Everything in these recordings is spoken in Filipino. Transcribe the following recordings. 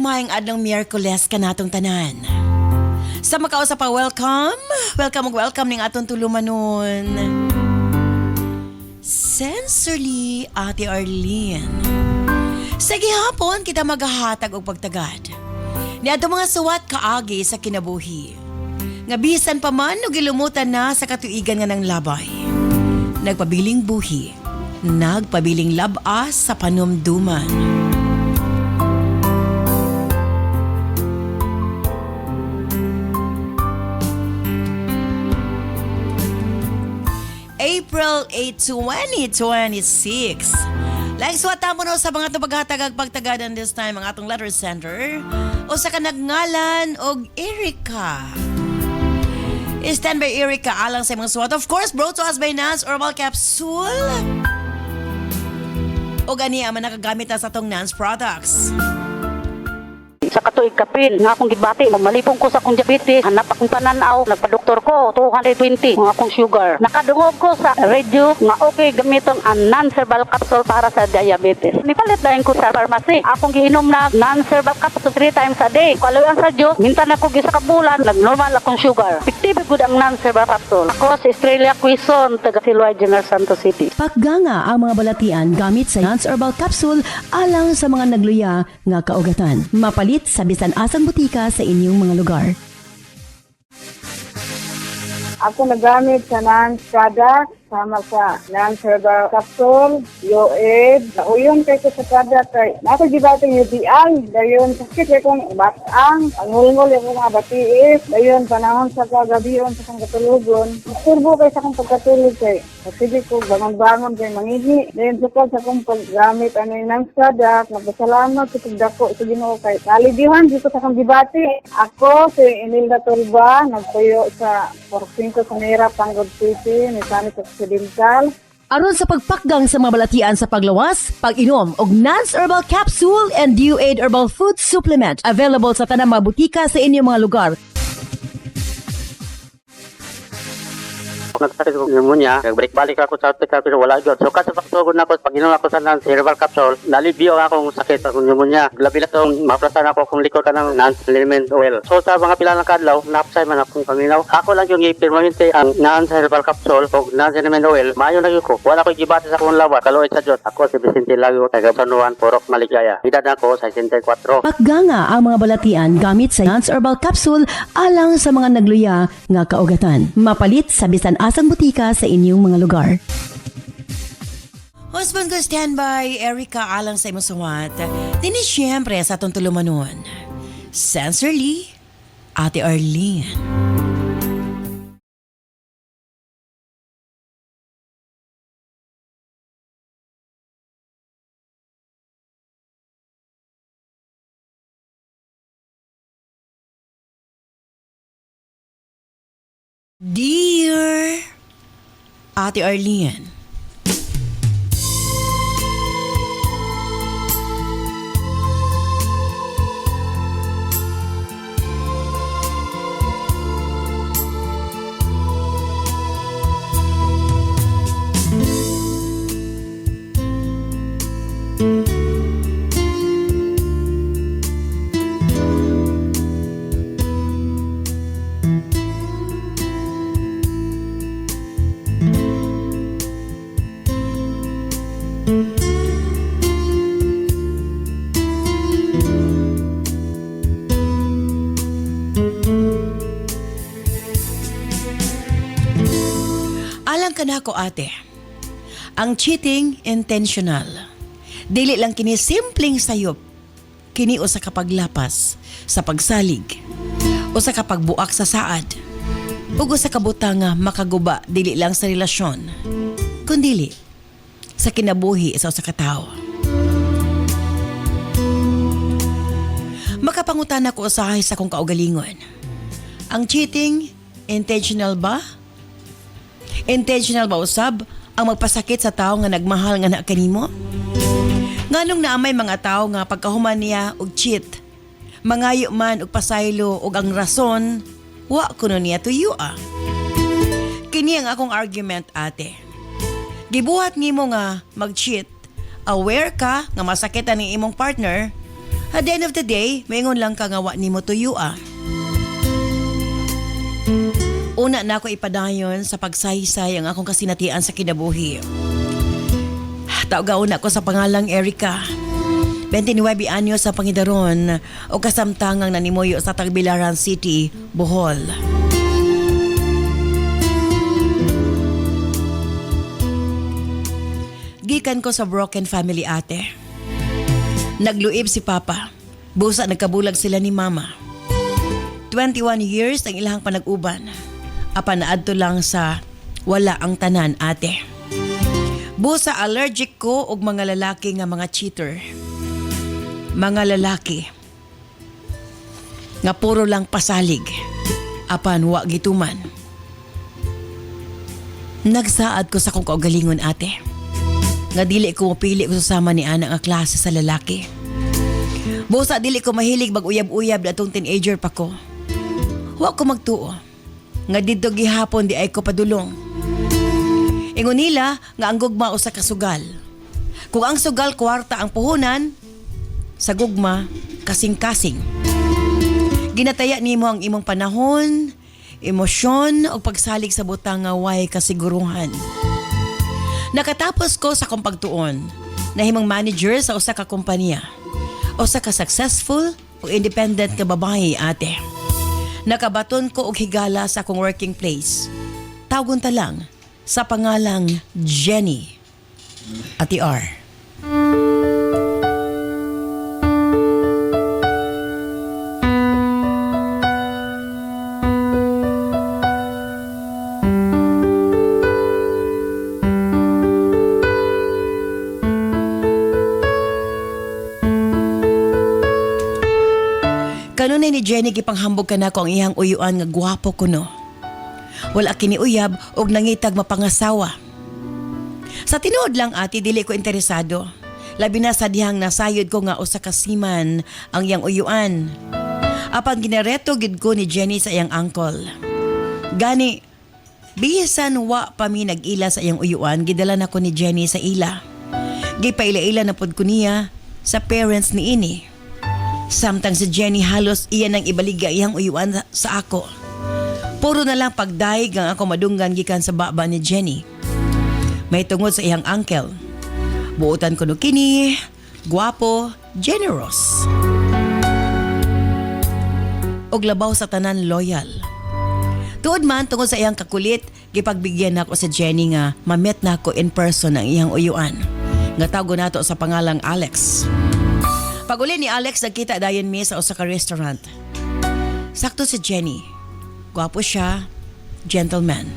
gagmayng adlong Miyerkules kanatong tanan. Sa makausap pa, welcome ning atong tulumanon. Sensorily, Ate Arlene. Sa gihapon, kita maghahatag og pagtagad. Ni ato mga suwat kaagi sa kinabuhi. Nga bisan pa man o gilumutan na sa katuigan nga ng labay. Nagpabiling buhi, nagpabiling labas sa panumduman. April 8, 2026. Like swata mo no sa mga tupaghatagag pagtagadan this time ang atong letter sender o sa kanagngalan og Erica. Stand by Erica alang sa mga suwat. Of course, brought to us by Nance Herbal Capsule. O gani man nakagamit na sa atong Nance products. Sa katuig kapil, nga akong gibati, malipong ko sa akong diabetes, hanap akong pananaw, nagpa-doktor ko, 220, nga akong sugar. Nakadungog ko sa radio, nga okay gamiton ang non-herbal capsule para sa diabetes. Nipalit dahil ko sa pharmacy, akong giinom na non-herbal capsule 3 times a day. Kaluyan sa Diyos, minsan ako gisa kabulan, nag-normal akong sugar. Effective good ang non-herbal capsule. Ako sa Estrella Quezon, taga Siloay, General Santos City. Pakganga ang mga balatian gamit sa Nance Herbal Capsule alang sa mga nagluya nga kaugatan. Mapalit sa bisan asang butika sa inyong mga lugar. Ako nagamit sa Nance product, sama sa Nance Herbal Capsule, Yoed. Nauyon kay ko sa product kay nato gibatong UTI. Dayon sakit kay kong batang, angulngol yung mga batiis. Dayon panahon sa kagabion sa kong katulugon. Turbo kay sa kong pagkatulog kay. Kasi ko bangon-bangon kay mangihi. Dayon sukal sa kong paggamit ano yung Nance product. Nagpasalamat sa pagdako sa Ginoo kay kalidihan dito sa kong gibati. Ako si Enilda Turba, nagpuyo sa 45 Camera, Panggod City, Mechanic Occidental. Aron sa pagpakgang sa mga balatian sa paglawas, pag-inom og Nance Herbal Capsule and DuAid Herbal Food Supplement available sa tanang mga butika sa inyong mga lugar. Nagsakit ko pneumonia, nagbalik-balik ako sa hospital pero wala yun. So kasi pagsugod na ako, pag inom ako sa Nance Herbal Capsule, nalibyo akong sakit sa pneumonia. Labi na itong maplasan ako kung likod ka ng Nance Element Oil. So sa mga pila ng kadlaw, napsay man akong paminaw. Ako lang yung i-permanente ang Nance Herbal Capsule o Nance Element Oil. Mayo na yun ko. Wala ko gibati sa akong lawa. Kaluoy sa Diyos. Ako si Vicente Lago, taga San Juan, Porok, Maligaya. Edad ako sa 64. Pakganga ang mga balatian gamit sa Nance Herbal Capsule alang sa mga nagluya nga kaugatan. Mapalit sa bisan asang butika sa inyong mga lugar. Husband ko standby, Erica alang sa imong suwat. Dini siyempre sa atong tulumanon. Sensorily, Ate Arlene. Dear Ate Arlene, alang ka na ako ate. Ang cheating intentional. Dili lang kini simpleng sayop. Kini o sa kapaglapas, sa pagsalig, o sa kapagbuak sa saad, o sa kabutang nga makaguba dili lang sa relasyon, kundili sa kinabuhi sa usa ka tawo. Makapangutan ako usahay sa kong kaugalingon. Ang cheating intentional ba? Intentional ba usab ang magpasakit sa tao nga nagmahal nga na kanimo? Nganong naamay mga tao nga pagkahuman niya og cheat, mangayo man og pasaylo og ang rason, wa kuno niya tuyo ah. Kini ang akong argument ate. Gibuhat nimo nga mag-cheat, aware ka nga masakitan ni imong partner, At the end of the day, maingon lang ka nga wa nimo tuyo ah. Una na ako ipadayon sa pagsaysay ang akong kasinatian sa kinabuhi. Taugaon ako sa pangalang Erica. 29 anyos sa Pangidaron o kasamtangang nanimuyo sa Tagbilaran City, Bohol. Gikan ko sa broken family ate. Nagluib si Papa. Busa nagkabulag sila ni Mama. 21 years ang ilang panag-uban. Apa naadto lang sa wala ang tanan ate. Busa allergic ko og mga lalaki nga mga cheater. Mga lalaki nga puro lang pasalig. Apan wa gituman. Nagsaad ko sa kong kaugalingon ate. Nga dili ko mapili ko susama ni ana nga klase sa lalaki. Busa dili ko mahilig mag-uyab-uyab datong teenager pa ko. Wa ko magtuo. Nga didto gihapon di ay ko padulong. Ingon nila nga ang gugma usa ka sugal. Kung ang sugal kwarta ang puhunan, sa gugma kasing-kasing. Ginataya nimo ang imong panahon, emosyon o pagsalig sa butang nga way kasiguruhan. Nakatapos ko sa kong pagtuon, nahimong manager sa usa ka kompanya. Usa ka successful o independent ka babae ate. Nakabaton ko og higala sa akong working place. Tawgon ta lang sa pangalang Jenny. Ati R. Kanunay ni Jenny gipanghambog ka na ko ang iyang uyuan nga gwapo ko no. Wala kini uyab og nangitag mapangasawa. Sa tinuod lang ati dili ko interesado. Labi na sa dihang nasayod ko nga usa ka seaman ang iyang uyuan. Apan ginareto gid ko ni Jenny sa iyang uncle. Gani bisan wa pa mi nag-ila sa iyang uyuan gidala na ko ni Jenny sa ila. Gipaila-ila na pod ko niya sa parents ni ini. Samtang si Jenny halos iyan ang ibaligya iyang uyuan sa ako. Puro na lang pagdaig ang ako madunggan gikan sa baba ni Jenny. May tungod sa iyang uncle. Buutan ko no kini, guwapo, generous. Og labaw sa tanan loyal. Tuod man tungod sa iyang kakulit, gipagbigyan nako sa Jenny nga mamet nako in person ang iyang uyuan. Nga tawgo nato sa pangalang Alex. Pag-uli ni Alex, nagkita dayon mi sa usa ka restaurant. Sakto si Jenny. Gwapo siya, gentleman.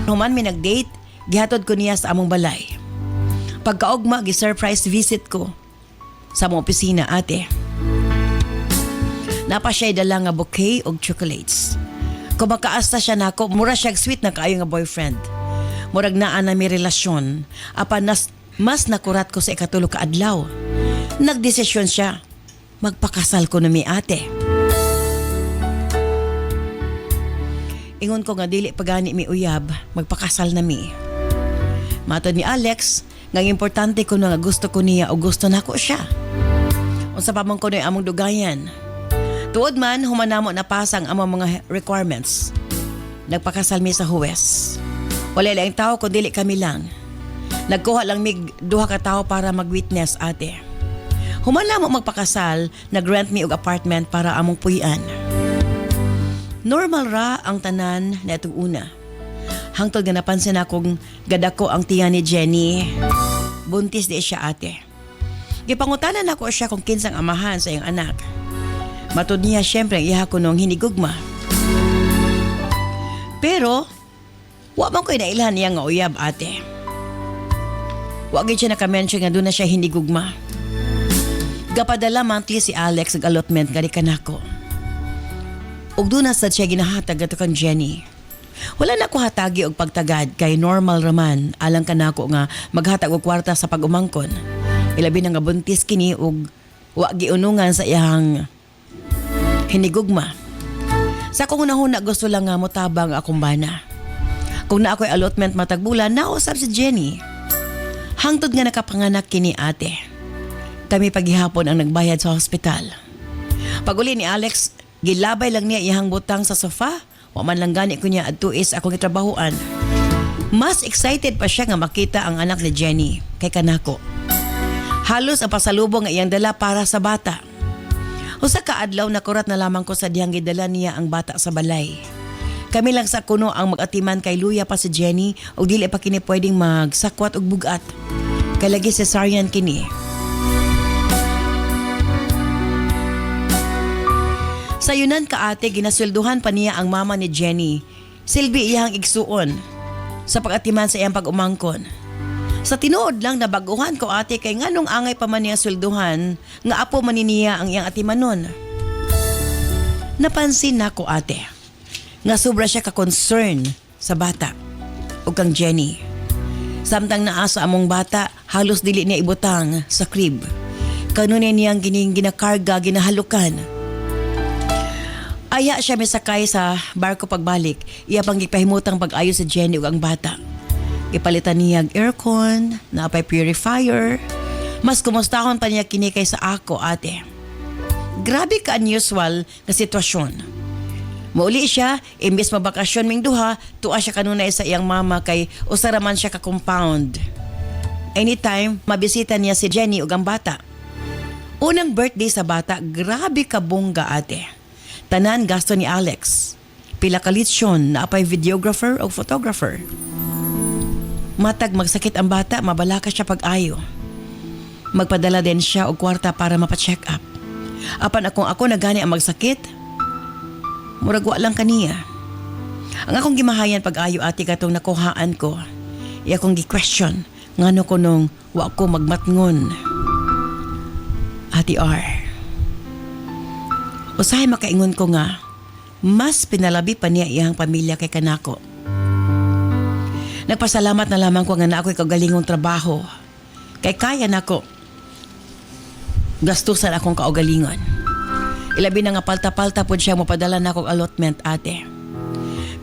Human mi nag-date, gihatod ko niya sa among balay. Pagkaugma, gi-surprise visit ko sa among opisina ate. Napa siya'y dala nga bouquet og chocolates. Kung makaasta siya nako, mura siya'g sweet na kaayo nga boyfriend. Murag naa na mi relasyon, apan mas nakurat ko sa ikatulo ka adlaw. Nagdesisyon siya, magpakasal ko na mi ate. Ingon ko nga dili pagani mi uyab, magpakasal na mi. Matod ni Alex, nga importante ko na nga gusto ko niya o gusto na ko siya. Unsa pa man ko na among dugayan. Tuod man, humanamo na pasang among mga requirements. Nagpakasal mi sa Huwes. Wala lang tao kung dili kami lang. Nagkuha lang mig duha ka tao para mag-witness ate. Human mo magpakasal, nag-rent mi og apartment para among puy-an. Normal ra ang tanan na itong una. Hangtod nga napansin akong gadako ang tiyan ni Jenny. Buntis di siya ate. Gipangutanan ako siya kung kinsang amahan sa iyang anak. Matod niya siyempre ang iha ko nung hinigugma. Pero, wa man ko'y nailhan niya nga uyab ate. Wagin siya nakamention nga doon na siya hinigugma. Gapadala monthly si Alex ang allotment nga di kanako. Ug doon na sad siya ginahatag ato kang Jenny. Wala na ko hatagi og pagtagad kay normal raman alang kanako nga maghatag og kwarta sa pag-umangkon. Ilabi na nga buntis kini og wa giunungan sa iyang hinigugma. Sa kung unahuna gusto lang nga motabang akong bana. Kung na ako'y allotment matagbulan, nausap si Jenny. Hangtod nga nakapanganak kini ate. Kami paghihapon ang nagbayad sa hospital. Pag-uli ni Alex, gilabay lang niya iyang butang sa sofa. Wa man lang gani ko niya at tuis akong itrabahuan. Mas excited pa siya nga makita ang anak ni Jenny kay kanako. Halos ang pasalubong nga iyang dala para sa bata. Usa ka adlaw nakurat na lamang ko sa dihang gidala niya ang bata sa balay. Kami lang sa kuno ang mag-atiman kay luya pa si Jenny o dili pa kini pwedeng magsakwat og bugat. Kay lagi cesarean kini. Sa yunan ka ate, ginaswelduhan pa niya ang mama ni Jenny. Silbi iyang igsuon sa pag-atiman sa iyang pag-umangkon. Sa tinuod lang na baguhan ko ate kay nganong angay pa man niya swelduhan nga apo man niya ang iyang atimanon. Napansin nako ate nga sobra siya ka-concern sa bata o kang Jenny. Samtang naasa among bata, halos dili niya ibutang sa crib. Kanunin niyang ginakarga, ginahalukan. Aya siya misakay sa barko pagbalik. Iya pang gipahimutang pag-ayo sa Jenny ug ang bata. Ipalitan niya ang aircon, naapay purifier. Mas kumustahon pa niya kini kay sa ako ate. Grabe ka unusual na sitwasyon. Mauli siya, imbes mabakasyon ming duha, tuwa siya kanunay sa iyang mama kay usaraman siya ka-compound. Anytime, mabisita niya si Jenny ug ang bata. Unang birthday sa bata, grabe ka bongga ate. Tanan gasto ni Alex. Pila ka litsyon na apay videographer o photographer. Matag magsakit ang bata, mabalaka siya pag-ayo. Magpadala din siya og kwarta para mapacheck up. Apan ako na gani ang magsakit, muragwa lang kaniya. Ang akong gimahayan pag-ayo ati katong nakuhaan ko. Iya akong gi-question ngano ko nung wa ko magmatngon. Ati R. Usahay makaingon ko nga, mas pinalabi pa niya iyang pamilya kay kanako. Nagpasalamat na lamang ko nga na ako'y kaugalingong trabaho. Kay kaya nako gastusan akong kaugalingon. Ilabi na nga palta-palta po siya mapadala na akong allotment ate.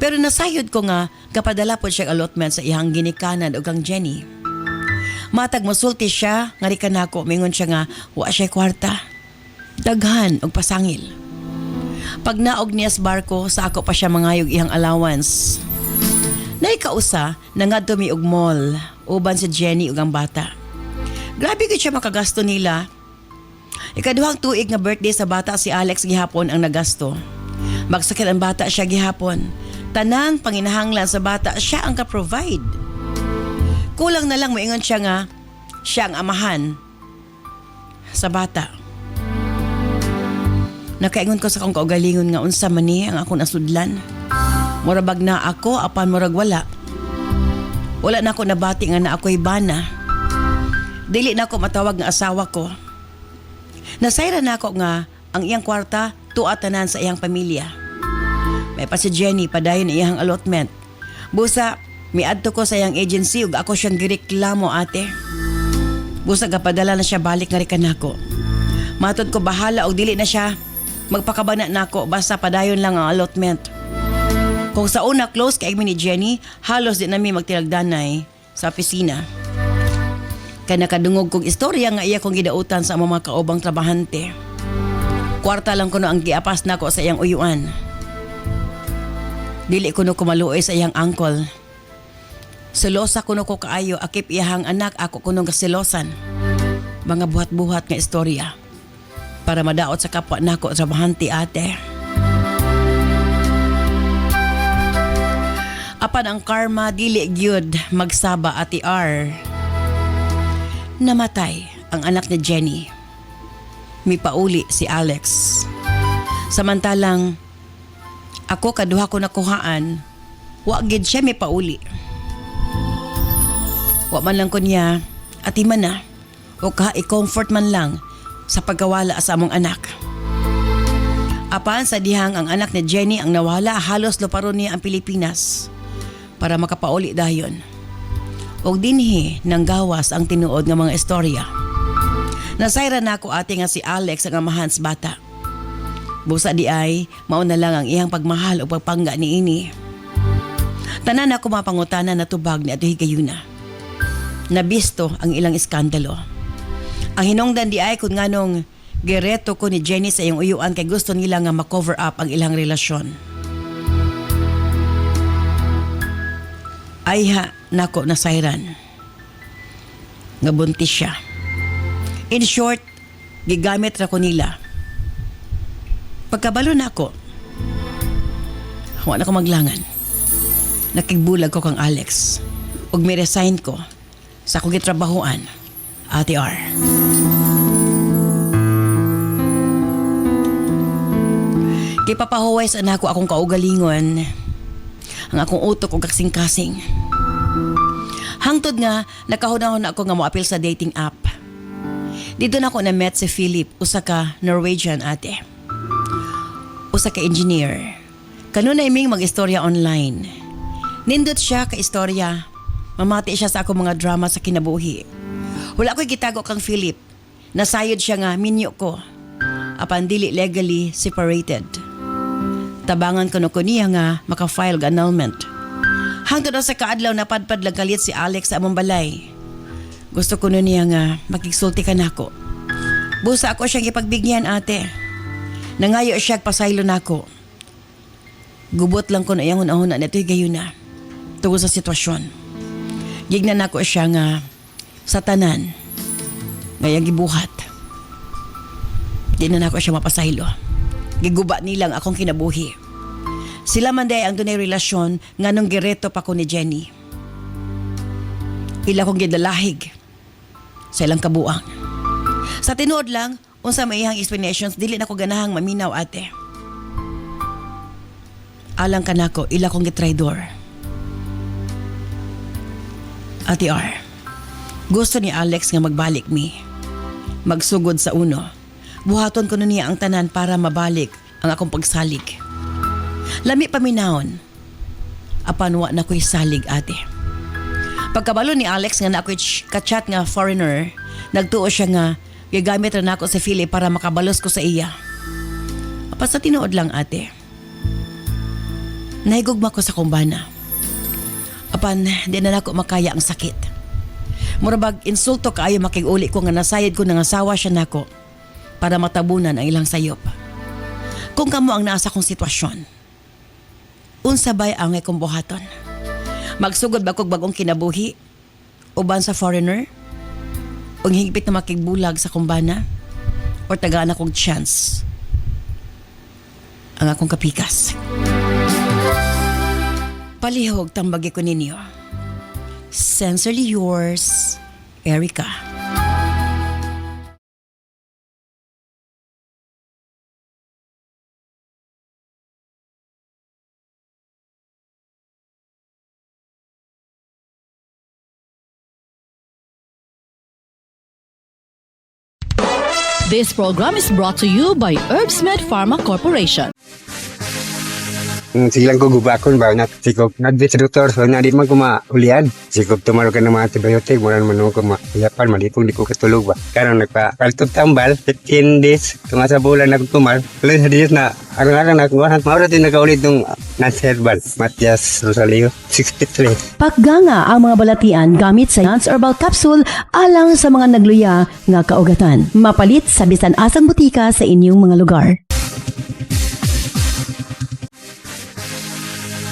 Pero nasayod ko nga kapadala po siya allotment sa ihang ginikanan o kang Jenny. Matag mosulti siya nga ri kanako mingon siya nga wa siya kwarta. Daghan og pasangil. Pag naog niya sa barko sa ako pa siya mangayog ihang allowance. Naikausa na nga dumi og mall uban si Jenny ug ang bata. Grabe gid siya makagasto nila. Ikaduhang tuig nga birthday sa bata si Alex gihapon ang nagasto. Magsakit ang bata siya gihapon. Tanang panginahanglan sa bata siya ang ka-provide. Kulang na lang moingon siya nga siya ang amahan sa bata. Nakaingon ko sa akong kaugalingon nga unsa man ni ang akong nasudlan. Murabag na ako apan murag wala. Wala na ako nabati nga na ako'y bana. Dili na ako matawag nga asawa ko. Nasayra na ako nga ang iyang kwarta tuatanan sa iyang pamilya. May pa si Jenny padayon iyang allotment. Busa, miadto ko sa iyang agency ug ako siyang gireklamo ate. Busa gapadala na siya balik nga rikan nako. Matod ko bahala og dili na siya magpakabana nako basta padayon lang ang allotment. Kung sa una close kay ni Jenny, halos di nami magtilagdanay sa opisina. Kaya nakadungog kong istorya nga iya kong gidautan sa mga kaubang trabahante. Kwarta lang kuno ang giapas nako sa iyang uyuan. Dili kuno kumaluoy sa iyang uncle. Selosa kuno ko kaayo akip iyang anak ako kuno kasilosan. Mga buhat-buhat nga istorya para madaot sa kapwa nako trabahante ate. Apan ang karma dili gyud magsaba ati R. Namatay ang anak ni Jenny. Mipauli si Alex. Samantalang ako kaduha ko nakuhaan, wa gid siya mipauli. Wa man lang ko niya atiman na o i-comfort man lang sa pagkawala sa among anak. Apan sa dihang ang anak ni Jenny ang nawala, halos luparon niya ang Pilipinas para makapauli dayon. Og dinhi nang gawas ang tinuod nga mga istorya. Nasayra na ako ate nga si Alex ang amahan sa bata. Busa di ay, mauna lang ang iyang pagmahal o pagpangga ni ini. Tanan ako mapangutana na tubag ni Ato Higayuna. Nabisto ang ilang iskandalo. Ang hinungdan di ay kung nganong gereto ko ni Jenny sa iyong uyuan kay gusto nila nga ma-cover up ang ilang relasyon. Ay ha, nako nasayran. Nga buntis siya. In short, gigamit ra ko nila. Pagkabalo na ako, wala ko maglangan. Nakigbulag ko kang Alex. Ug may resign ko sa akong gitrabahoan, Ate R. Kay papahuway sa anak ko akong kaugalingon, ang akong utok o kasing-kasing. Hangtod nga, nakahunahon ako nga moapil sa dating app. Dito na ako na-met si Philip, usa ka Norwegian ate. Usa ka engineer. Kanuna iming mag-istorya online. Nindot siya ka istorya. Mamati siya sa ako mga drama sa kinabuhi. Wala ko'y gitago kang Philip. Nasayod siya nga minyo ko. Apan dili legally separated. Tabangan ko niya nga maka-file ga annulment. Hangtod sa kaadlaw napadpad lang kalit si Alex sa among balay. Gusto ko niya nga makigsulti ka nako. Busa ako siyang ipagbigyan ate. Nangayo siya pasaylo nako. Gubot lang ko na iyang unahuna na ito'y gayon na. Tungkol sa sitwasyon. Gignan ako siya nga sa tanan. Ngayang gibuhat. Di na ako siya mapasaylo. Giguba nilang akong kinabuhi. Sila man day ang dunay relasyon nga nung gireto pa ko ni Jenny. Ila kong gidalahig sa ilang kabuang. Sa tinuod lang, unsa may ihang explanations, dili na ko ganahang maminaw ate. Alang ka nako, ila kong gitraidor. Ate R, gusto ni Alex nga magbalik mi. Magsugod sa uno. Buhaton ko na niya ang tanan para mabalik ang akong pagsalig. Lami paminahon. Apanwa na ko'y salig ate. Pagkabalo ni Alex nga na ako'y kachat nga foreigner, nagtuo siya nga gagamit rin ako sa Philip para makabalos ko sa iya. Apa sa tinuod lang ate. Nahigugma ko sa kumbana. Apan, di na ako makaya ang sakit. Murabag insulto kaayo makig-uli ko nga nasayad ko nang asawa siya nako para matabunan ang ilang sayop. Kung kamo ang nasa kong sitwasyon, unsabay ang akong buhaton. Magsugod ba kog bagong kinabuhi? Uban sa foreigner? O higpit na makigbulag sa kumbana? O tagaan akong chance? Ang akong kapikas. Palihog tambagi ko ninyo. Sincerely yours, Erica. This program is brought to you by Herbsmed Pharma Corporation. Silang ko gubakon ba na sikop nagdi sa doktor so na di man ko maulian sikop tumaro ka ng mga antibiotic muna naman ko mahiyapan malipong di ko katulog ba karon nagpa-paltog tambal 15 days tumasa bulan na tumal tuloy sa days na aron-aron na kuha maura din nagaulit ng non-herbal Matias Rosalio 63. Pagganga ang mga balatian gamit sa Nance Herbal Capsule alang sa mga nagluya nga kaugatan. Mapalit sa bisan asang butika sa inyong mga lugar.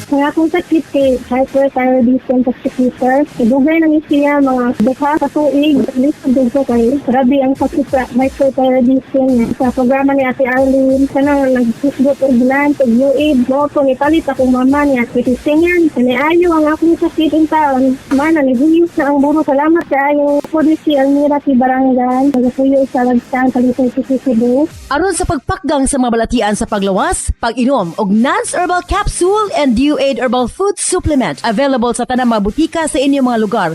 Kaya akong sakit kay hyperthyroidism persecutor. Ibugay ng siya mga duha sa tuig. At least ko kay grabe ang sakit sa hyperthyroidism. Sa programa ni Ate Arlene, kanang nagsusgot og gland, og UAID. Mo ko nipalit akong mama niya. Kitisingan. Kaniayo ang akong sakit in taon. Mana, naguyos na ang buro. Salamat sa ayong Policy Almira si Barangay. Nagasuyo sa Lagsan, Kalisay, Cebu. Aron sa pagpakgang sa mga balatian sa paglawas, pag-inom og Nance Herbal Capsule and DuAid Herbal Food Supplement available sa tanang mga butika sa inyong mga lugar.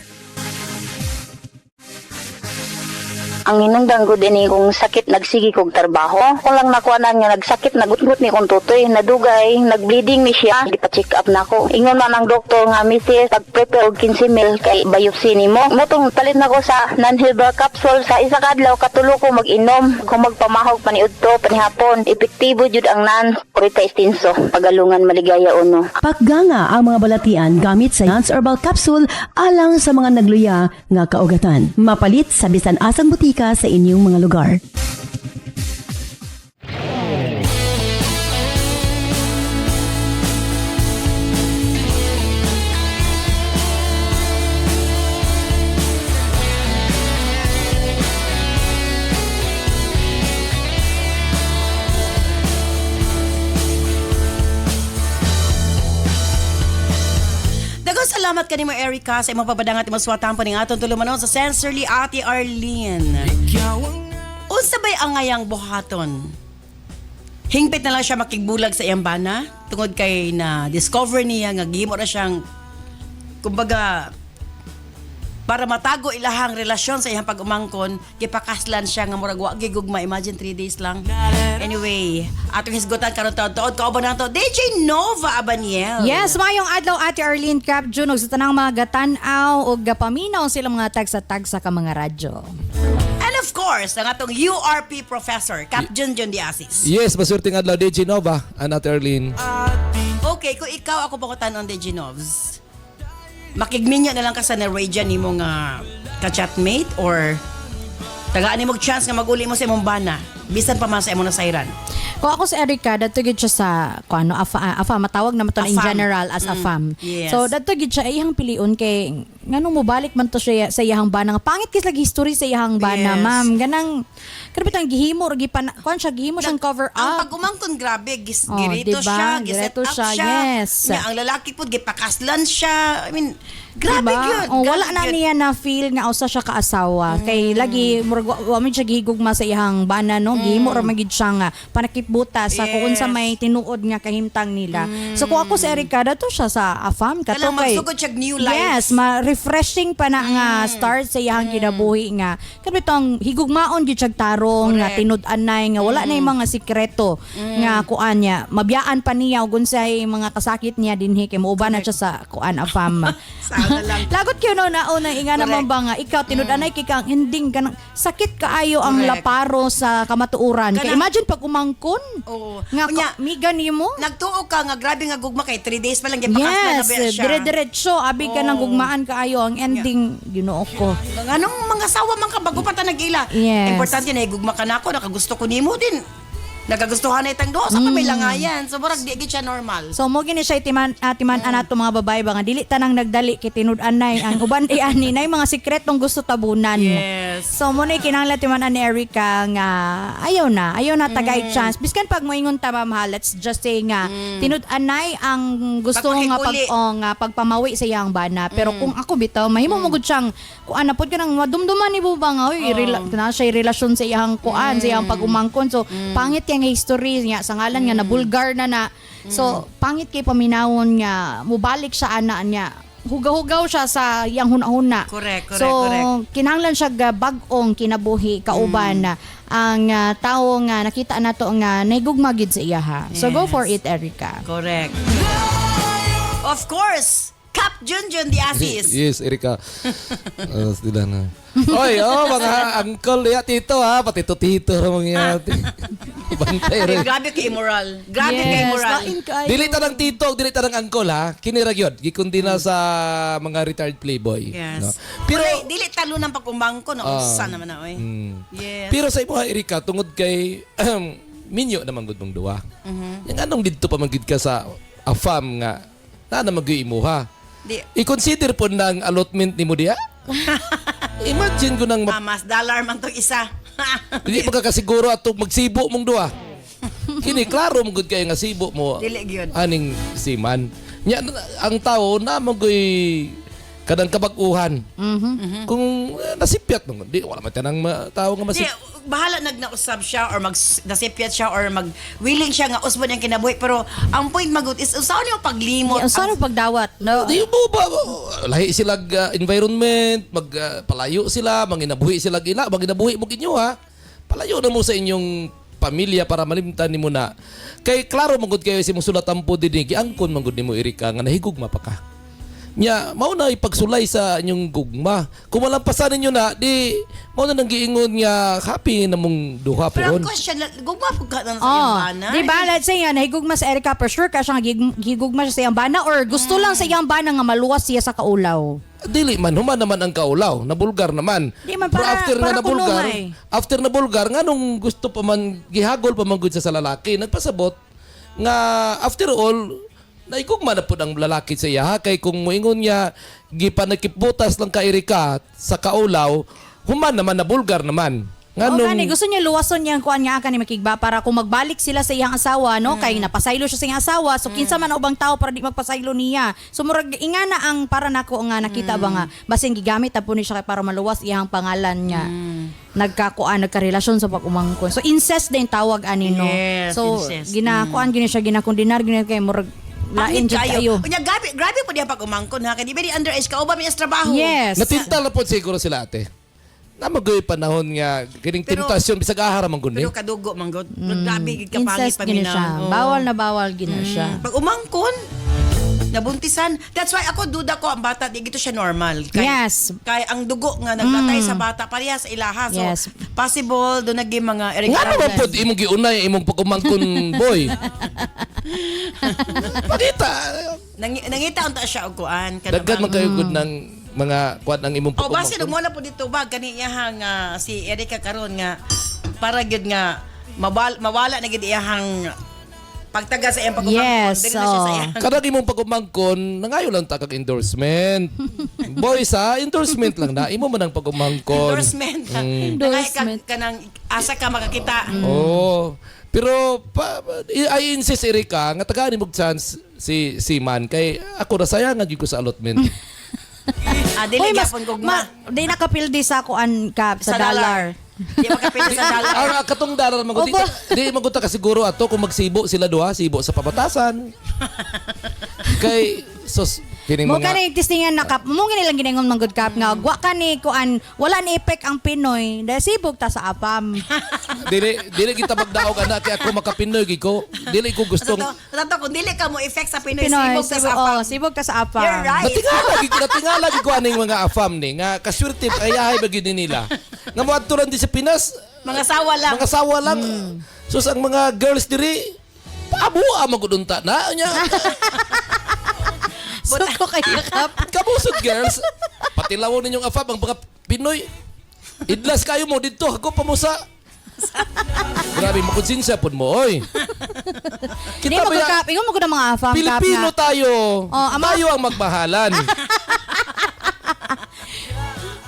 Ang inundang ko din kung sakit nagsigi kong trabaho. Kung lang nakuha nga nagsakit, nagut-gut ni kong tutoy. Nadugay, nagbleeding ni siya. Di pa check up na ko. Ingon man ang doktor nga, Mrs. Pag-prepare og 15 ml kay biopsy ni mo. Mutong palit na ko sa non-herbal capsule. Sa isa kadlaw, katulo ko mag-inom. Kung magpamahog paniudto, panihapon. Epektibo jud ang non-orita extenso. Pagalungan maligaya uno. Pagganga ang mga balatian gamit sa Nance Herbal Capsule alang sa mga nagluya nga kaugatan. Mapalit sa bisan asang butika mabutika sa inyong mga lugar. Daghang salamat kanimo Erica sa imong papadangat imong suwatan po ning aton tulumanon sa Sensorly Ate Arlene. Unsa bay ang ngayang buhaton? Hingpit na lang siya makigbulag sa iyang bana tungod kay na discover niya nga gihimo ra siyang kumbaga para matago ilahang relasyon sa iyang pag-umangkon, gipakaslan siya nga murag wa gigugma, imagine 3 days lang. Anyway, atong hisgutan karon taon-taon kauban nato DJ Nova Abaniel. Yes, mayong adlaw Ate Arlene Cap June og sa tanang mga gatan-aw og gapaminaw sila mga tagsa-tagsa ka mga radyo. And of course, ang atong URP professor, Cap Junjun Diasis. Yes, masurting adlaw DJ Nova, Ate Arlene. Okay, kung ikaw ako pakutanon DJ Novs, makigminya na lang ka sa narradia ni mong ka-chatmate or tagaan ni mong chance nga maguli mo sa imong bana bisan pa man sa imong nasayran. Kung ako si Erica, dato gid siya sa kung ano afa matawag naman to in Afam. general as afam. Yes. So dato gid siya iyang piliun kay nganong mo balik man to siya sa iyang bana nga pangit kis lagi history sa iyang bana, Yes. ma'am. Ganang kanapit ang gihimo or gipan kon siya gihimo siyang cover Ang up. pag-umangkon grabe, Oh, girito diba? siya, giset Girito up siya, siya. yes. Nya, ang lalaki po, gipakaslan siya. I mean, grabe Diba? yun. Oh, wala Grabe na yun. niya na feel nga usa siya kaasawa. Kay lagi murag wa man siya gihigugma sa iyang bana no. Gihimo ra magid siya nga panakipbuta sa kung unsa may tinuod nga kahimtang nila. So kung ako si Erica dato siya sa afam kato Kailangan kay. magsugod siya new life. Yes, ma-refreshing pa na nga start sa iyang kinabuhi nga. Kanitong higugmaon gyud siya tarong nga Correct. tinud-anay nga wala na yung mga sikreto nga kuan niya. Mabiyaan pa niya ug unsay mga kasakit niya dinhi kay muuban na siya sa kuan afam. Sana lang. Lagot kyo no na una inga naman Correct. ba nga ikaw tinud-anay kay kang ending kanang sakit kaayo ang Correct. laparo sa kamatuuran. Kay Kanang- imagine pag umangkon. Oo. Nga Unya, miga nimo. Nagtuo ka nga grabe nga gugma kay 3 days pa lang gipakaslan na Yes, ba siya. dire-diretso abi ka nang gugmaan kaayo ang ending Ginoo ko. Anong mga sawa man ka bago pa ta nagila. Yes. Importante na igugma ka nako, nakagusto ko nimo din. Nagagustuhan na itang dosa pa may langayan. So murag di gid siya normal. So mo gini siya timan anato mga babae ba nga dili tanang nagdali kay tinud-anay ang uban ay ani nay mga sikretong gusto tabunan. Yes. So mo na kinahanglan timan ni Erica nga ayaw na tagay chance. Biskan pag moingon ta ma'am, let's just say nga tinud-anay ang gusto nga Pagpakikuli. nga pagpamawi sa iyang bana. Pero kung ako bitaw mahimo mo gud siyang kuan na pud kanang madumduman ni ba nga oy na siya relasyon sa iyang kuan sa iyang pag-umangkon. So pangit kay nga history niya sa ngalan nga nabulgar na. So pangit kay paminawon nga mubalik siya ana niya. Hugaw-hugaw siya sa iyang hunahuna. Correct, So correct. kinahanglan siya bag-ong kinabuhi kauban na ang tao nga nakita nato nga naigugma gid sa iya ha. So go Yes. for it Erica. Correct. Of course, Cap Junjun Diasis. Yes, Erika. Sila na. Oy, mga uncle ya tito ha, pati to tito ra mga yati. Bantay Ay, ra. grabe kay immoral. Grabe kay immoral. lain kaayo. Dili ta ng tito, dili ta ng uncle ha. Kini ra gyud, gikundi na sa mga retired playboy, Yes. no? Pero Dili talo ng pag-umangko na usa naman na oy. Yes. Pero sa imo ha, Erika, tungod kay minyo naman gud mong duwa. Yang anong didto pa man gid ka sa afam nga na mag-imuha. Di I-consider po ng allotment ni mo diya. Imagine ko nang mas dollar man tong isa. hindi magkakasiguro at magsibo mong duwa. Kini klaro mo gud kay nga sibo mo. Dili gyud. Aning siman. Nya ang tao na magoy kadang kabag-uhan. Kung nasipyat mo, di wala man tanang tao nga Di, masip. bahala nagnausab siya or nasipyat siya or willing siya nga usbon yung kinabuhi, pero ang point magut is usaw niyo paglimot. Saan pagdawat? No. Di mo ba lahi sila environment, palayo sila, manginabuhi sila gina, manginabuhi mo ginyo ha. Palayo na mo sa inyong pamilya para malimtan nimo na. Kay klaro magud kayo si musulat ampo dinhi, giangkon magud nimo Erika nga nahigugma pa ka. Nya, mao na ipagsulay sa inyong gugma. Kung malampasan ninyo na, di mao na nang giingon nga happy na mong duha Pero ang poon. question, gugma po ka na sa iyong bana. Di ba? Let's say nga, nahigugma sa Erica, for sure ka siya nga higugma siya sa iyang bana or gusto lang sa iyang bana nga maluwas siya sa kaulaw. dili man human naman ang kaulaw, nabulgar naman. Di man, Pero para- after nga para nabulgar, kunumay. after nabulgar nga nung gusto pa man gihagol pa man gud sa lalaki, nagpasabot nga after all naigugma na po ang lalaki sa iya kay kung moingon niya gipanakipbutas lang ka Erika sa kaulaw, human naman nabulgar naman. Nga O nung gani, gusto niya luwason niya ang kuan niya ka ni makigba para kung magbalik sila sa iyang asawa, no? Kay napasaylo siya sa iyang asawa, so kinsa man ubang tao para di magpasaylo niya. So murag ingana ang para nako nga nakita ba nga basin gigamit ta po ni siya kay para maluwas iyang pangalan niya. Nagkarelasyon sa pag-umangkon. So incest din tawag ani no. Yes, So incest. ginakuan gini siya ginakondinar gini kay murag lain jud kayo. Unya grabe po diya pag umangkon ha. Kaya di ba di underage ka uba may trabaho. Yes. natintal na po siguro sila ate. Na magoy panahon nga kining Pero- tentasyon bisag ahara man gud ni. Pero kadugo man gud. Grabe gid ka pangit Incest gini siya. paminaw. Bawal na bawal gina siya. Pag umangkon, nabuntisan. That's why ako duda ko ang bata di gito siya normal. Yes. Kay ang dugo nga naglatay sa bata pareha sa ilaha. So Yes. possible do naging mga Nga naman po imong giunay imong pagumangkon boy. Pagita. Nangita unta siya og kuan. Daghan man kayo gud ng mga kuan ang imong O base pagumangkon. mo na po dito ba kaniya nga si Erika karon nga para gyud nga mawala na gyud iyahang pagtaga sa iyang pagumangkon. Yes, Dili na siya sa oh. iyang Kada imong pagumangkon, nangayo lang ta kag endorsement. Boy sa endorsement lang na imo man ang pagumangkon. endorsement. Endorsement. Kanang asa ka makakita. Oh. Pero I insist Erika nga tagaan mo chance si Man kay ako na sayangan gyud ko sa allotment. Dili Uy, gyapon gugma. di nakapildi sa kuan ka sa dollar. Di makapili sa dollar. Ang katong darar maguti Opo. di maguta ka siguro ato kung magsibo sila duha, sibo sa pamatasan. Kay sos kining Mo mga kani testingan nakap mo gini lang ginangon man good kap nga wa kani kuan wala ni effect ang Pinoy dahil sibog ta sa apam. dili kita magdaog ana kay ako makapinoy gid ko. Dili ko gustong Tato kung dili ka mo effect sa Pinoy, Pinoy sibog ka sa apam. sibog ta sa apam. You're right. natingala gid ko aning mga afam ni nga kaswerte ayahay ba gid nila. Nga moadto lang di sa Pinas, Mga sawa lang. mga sawa lang. Sus ang mga girls diri paabua magudunta na nya. Suko kay kap. Kabusog girls. Patilawon ninyong afab ang mga Pinoy. Idlas kayo mo dito ako pa mo sa Grabe makonsensya pud mo oy. Di Kita mo ba ya- kap ingon mo gud ang mga afam kap Pilipino nga. tayo. Oh, ama- Tayo ang magmahalan.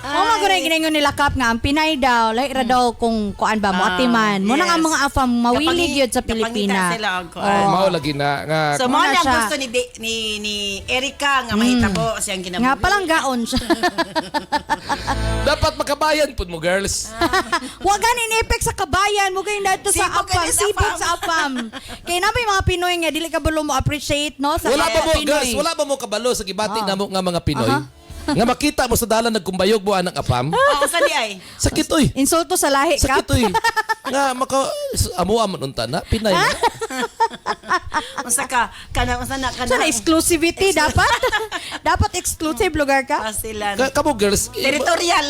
Oh, magunay ginangon nila kap nga ang Pinay daw like ra daw kung kuan ba mo atiman. Mo nang ang yes. mga afam mawilig yun sa Kapangita Pilipina. sila og kuan. Oh. Mao lagi na nga So mo Muna na siya. gusto ni Erika nga mahitabo siyang ginabuhi. Nga palang gaon siya. dapat makabayan pud mo girls. Wa ganin effect sa kabayan mo kay nadto sa Sibog apam, kani sa sibog apam. sa apam. Kay namin mga Pinoy nga dili ka bulo mo appreciate no sa Wala ba kapwa mo Pinoy. girls, wala ba mo kabalo sa gibati namo nga mga Pinoy? Nga makita mo sa dalan nagkumbayog mo anang apam? Oo, sa di ay. Sakit oy. Insulto sa lahi Sakit kap. oy. Nga amo man unta na Pinay. na. Unsa ka kanang unsa na So na exclusivity dapat. Dapat exclusive lugar ka. Pasilan. Kamo girls, Territorial.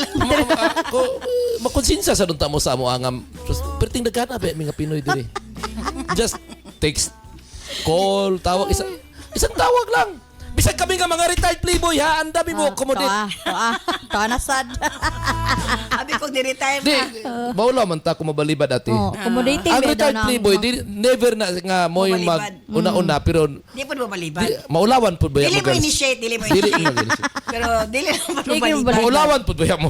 makonsensya sa dunta mo sa amo angam. Perting daghan ba mga Pinoy diri. Just text, call, tawag isang tawag lang. Bisag kami nga mga retired playboy ha, ang dami mo accommodate. Toa na sad. Abi pag ni-retire Di, na. baula man ta kung mabaliba dati. Oh, accommodating Ang ba daw retired na- playboy, never na nga mo yung Mabalibad. una-una, pero Di po mabaliban. maulawan po ba Dili mo mo girls? initiate, dili mo Dili initiate. mo initiate. Pero dili mo Dili mo mabaliban. baliban. Maulawan po ba mo?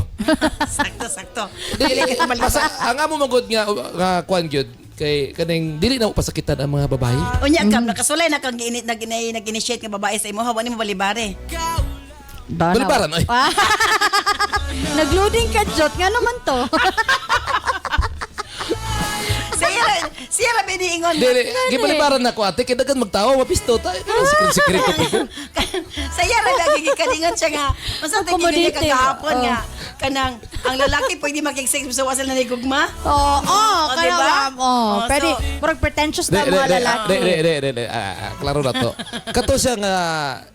Sakto. Dili Dili ka mabaliban. ang amo magod nga kwan gyud kay kaning dili na mo pasakitan ang mga babae. Unya kam nakasulay na kang nag-initiate nga babae sa imo hawa ni mo balibare. Balibaran ay. Nagloading ka jot nga naman to. Siya ra biniingon. Dili, gibalibaran na ko ate kay daghan magtawo mapisto ta. Sikret ko po. Saya ra lagi gikalingon siya nga. Masa ta kini Accommodating. kagahapon nga kanang ang lalaki pwede makig-sex sa wasal na nigugma. Oh, kaya diba? ma'am. Oh, Oh, pwede. so- Murag pretentious na mga lalaki. Klaro na to. Kato siya nga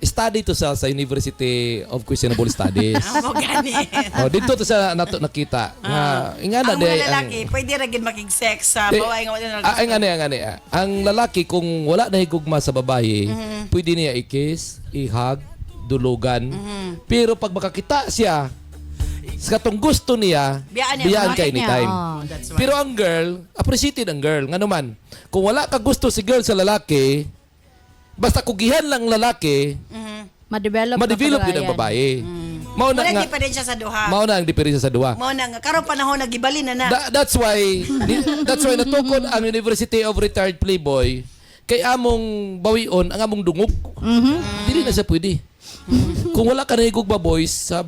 study to sa University of Questionable Studies. Amo gani. Oh, dito to sa nato nakita nga ingana Ang mga lalaki pwede ra gid makig-sex sa babae nga wala na. Ang lalaki kung wala na higugma sa babae, pwede niya i-kiss, i-hug, dulugan. Pero pag makakita siya sa katong gusto niya, Biyaan niya, biyaan ka bakit niya? anytime. Oh, that's right. Pero ang girl, appreciated ang girl. Nga naman, kung wala ka gusto si girl sa lalaki, basta kugihan lang lalaki, Ma-develop ma-develop na yun ang kagayan. babae. Mao na Wala nga, diferensya sa duha. mao na ang diferensya sa duwa. Mao na nga karong panahon nagibalin na na. That's why natukod ang University of Retired Playboy kay among bawion ang among dungog. Dili na siya pwede. Kung wala ka nahigog ba boys sa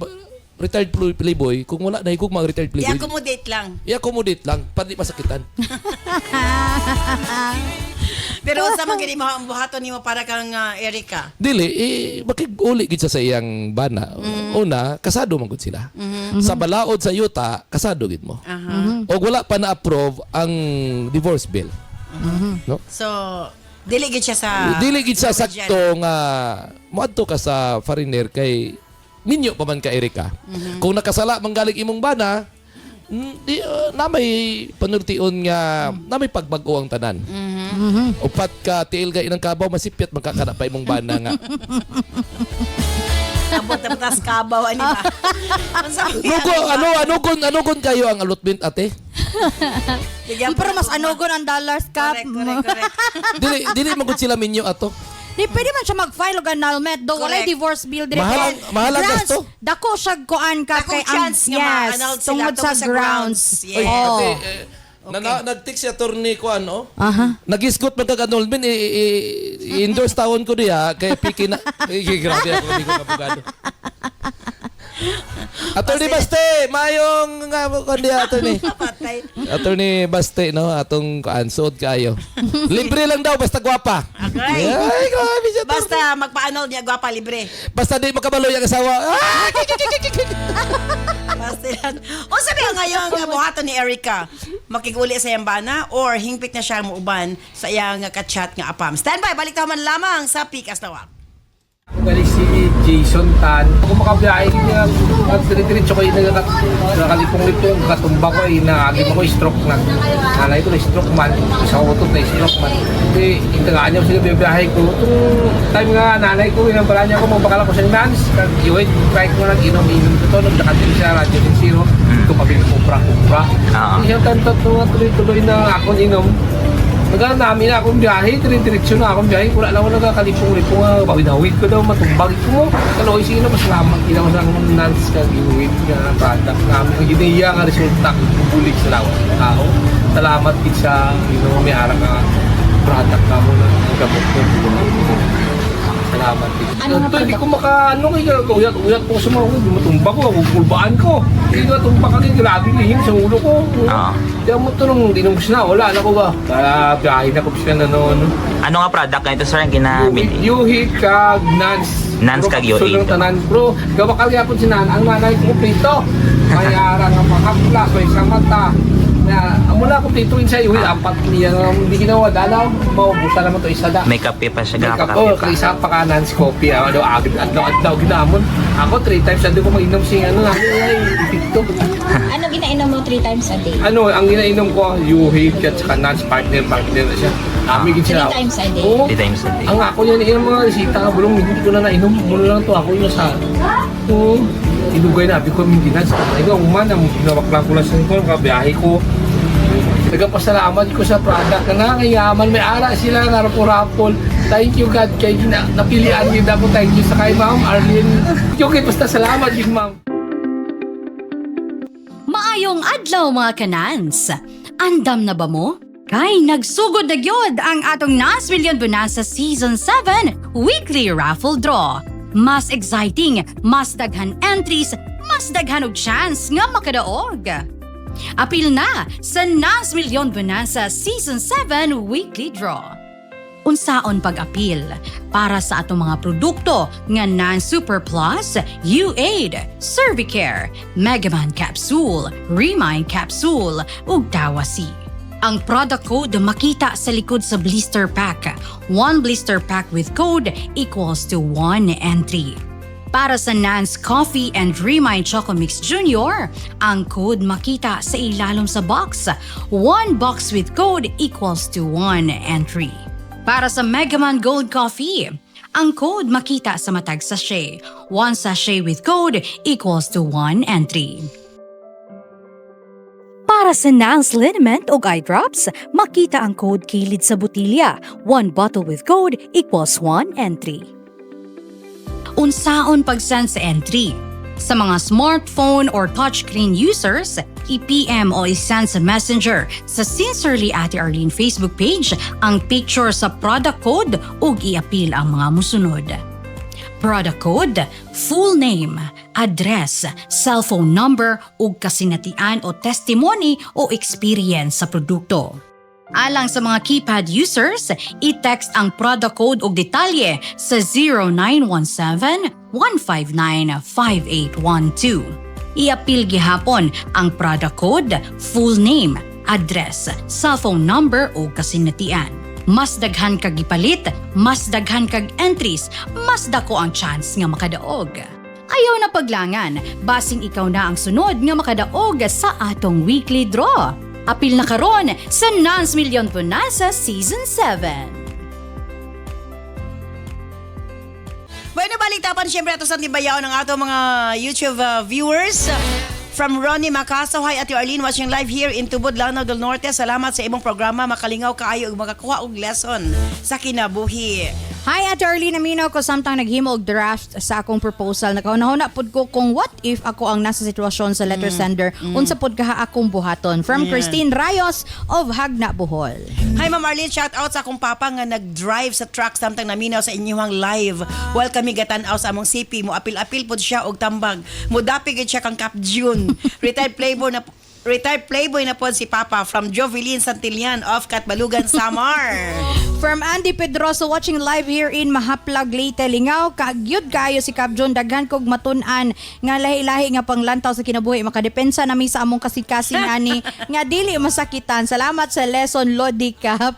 retired playboy, kung wala nahigog mga retired playboy, I-accommodate lang. i-accommodate lang para di masakitan. Pero sa mga gani mo ang buhaton nimo para kang Erica. Dili, makig-uli gid sa iyang bana. Una, kasado man gud sila. Sa balaod sa yuta, kasado gid mo. O wala pa na-approve ang divorce bill. No? So, dili gid siya sa Dili gid sa Norwegian. sakto nga moadto ka sa foreigner kay ninyo pa man ka Erika. Kung nakasala manggaling imong bana, na may panultion nga na may pagbag-o ang tanan. Upat ka tiil ka inang kabaw masipyat magkakana pa imong bana nga. abot na batas kabaw ani ba. Ano kon kayo ang allotment ate? Pero mas anugon ang dollars cap. Correct. Dili man gud sila minyo ato. Di pwede man siya mag-file og annulment do walay Correct. divorce bill dire. Mahal ang Grounds, gasto. Dako siya kuan ka Dakong kay ang chance nga ma-annulled sila tungod sa grounds. Yes. Oy, Oh. ate, nag-text si attorney ko ano? Aha. Nag-isgot man kag annulment i-endorse tawon ko diha kay piki na grabe ako hindi ko kabugado. Attorney Baste, mayong nga kundi attorney. Patay. Attorney Baste no, atong ansod kayo. Libre lang daw basta gwapa. Okay. Ay, grabe siya. Basta magpa-annul niya gwapa libre. Basta di makabaloy ang asawa. Ah! Basta yan. O sabi nga ngayon nga buhaton ni Erica, makiguli sa iyang bana or hingpit na siya muuban sa iyang ka-chat nga apam. Standby, balik ta man lamang sa Pikas Tawag. Balik si Jason Tan. Kung makabiyahe niya, diretso ko yung nakalipong-lipong, katumba ko, naagim ako stroke na. Nanay ko na stroke man, sa utot na stroke man. Hindi, intagaan niya ko sila biyahe ko. Itong time nga nanay ko, inambala niya ako, magbakala ko sa nans. Kag-iwait, try ko nag-inom-inom ko to, nagdakatin siya, radyo din zero. Ito mabili kupra-kupra. Isang tanto tuloy-tuloy na ako inom. Nagano namin na akong biyahe, diretso na akong biyahe. Wala lang ako nagkakalipong-lipong, bawid-hawid ko daw, matumbag ko. Kaloy sino, masalamat ginawa sa akong nans kag-inuwid nga product namin. Ang ginaya nga resulta, bulig sa lawas ng tao. Salamat din sa may arang nga product namin na gamot ko. Salamat din. Hindi ko uyat po sa mga matumba ko, kulbaan ko. Hindi matumba ka grabe lihim sa ulo ko. Kaya mo ito nung dinungos na, wala na ko ba? Kaya biyahe na ko siya na noon. Ano nga product na ito, sir, ang ginamit? Yuhit kag Nans. Nans kag Yuhit. Sulong tanan. Bro, gawakal nga po si Nan. Ang nanay ko prito. May arang ang makapla, so isang mata. Mula ko prituin sa Yuhit, apat niya. Hindi ginawa, dalaw. Maubusan naman ito isa da. May kape pa siya, Make up kape ko, isa pa ka Nans coffee. Adlaw ginamon. Ako 3 times a day ko mag-inom siya. Ipito. Ano ginainom mo 3 times a day? Ang ginainom ko, Yuhit at saka Nans partner na siya. Amigin siya. 3 times a day? Oo. 3 times a day. Ang ako niya inom mga resita ka bulong, hindi ko na nainom. Muna lang to ako yung sa... Oo. Inugay na, abi ko yung dinas. Ikaw, uman, ang ginawaklang ko lang sa ko, kabiyahe ko. Nagpasalamat ko sa product na nangayaman. May ara sila nga rapol-rapol. Thank you God kay napilian yun ako. Thank you sa kay Ma'am Arlene. Okay, basta salamat yun Ma'am. Maayong adlaw mga kanans. Andam na ba mo? Kay nagsugod na gyud ang atong Nas Million Bonanza Season 7 Weekly Raffle Draw. Mas exciting, mas daghan entries, mas daghan og chance nga makadaog. Apil na sa Nas Million Bonanza Season 7 Weekly Draw. Unsaon pag-apil para sa atong mga produkto nga Nan Super Plus, U-Aid, Cervicare, Megaman Capsule, Remind Capsule ug Dawasi. Ang product code makita sa likod sa blister pack. 1 blister pack with code equals to 1 entry. Para sa Nans Coffee and Remind Choco Mix Junior, ang code makita sa ilalom sa box. 1 box with code equals to 1 entry. Para sa Megaman Gold Coffee, Ang code makita sa matag sachet. 1 sachet with code equals to 1 entry. Para sa nails liniment o eye drops, makita ang code kilid sa botilya. 1 bottle with code equals 1 entry. Unsaon pag-send sa entry? Sa mga smartphone or touchscreen users, i-PM o i-send sa Messenger sa Sincerely Ate Arlene Facebook page ang picture sa product code ug i-appeal ang mga musunod. Product code, full name, address, cellphone number ug kasinatian o testimony o experience sa produkto. Alang sa mga keypad users, i-text ang product code ug detalye sa 0917-159-5812. I-appeal gihapon ang product code, full name, address, cellphone number ug kasinatian. Mas daghan kag gipalit, mas daghan kag entries, mas dako ang chance nga makadaog. Ayaw na paglangan, basing ikaw na ang sunod nga makadaog sa atong weekly draw. Apil na karon sa Nans Million Bonanza Season 7. Bueno, balitapan siyempre ato sa tibayaw ng ato mga YouTube viewers. From Ronnie Macaso, hi Ate Arlene, watching live here in Tubod, Lanao del Norte. Salamat sa imong programa, makalingaw kaayo ug makakuha og lesson sa kinabuhi. Hi, Ate Arlene, aminaw ko samtang naghimo og draft sa akong proposal. Nakahuna pud ko kung what if ako ang nasa sitwasyon sa letter sender, unsa pud kaha akong buhaton. From Christine Rayos of Hagna, Bohol. Hi Ma'am Arlene, shout out sa akong papa nga nag-drive sa truck samtang naminaw sa inyong live. While kami gatan-aw sa among CP, mo apil-apil pud siya og tambag. Mudapi gid siya kang Cap June. Retired playboy na po si Papa from Jovelyn Santillan of Katbalugan, Samar. From Andy Pedroso watching live here in Mahaplag, Leyte, Lingaw. Kagyud kayo si Cap John, daghan kog matun-an nga lahi-lahi nga panglantaw sa kinabuhi. Makadepensa nami sa among kasing-kasing ani nga dili masakitan. Salamat sa lesson, Lodi Cap.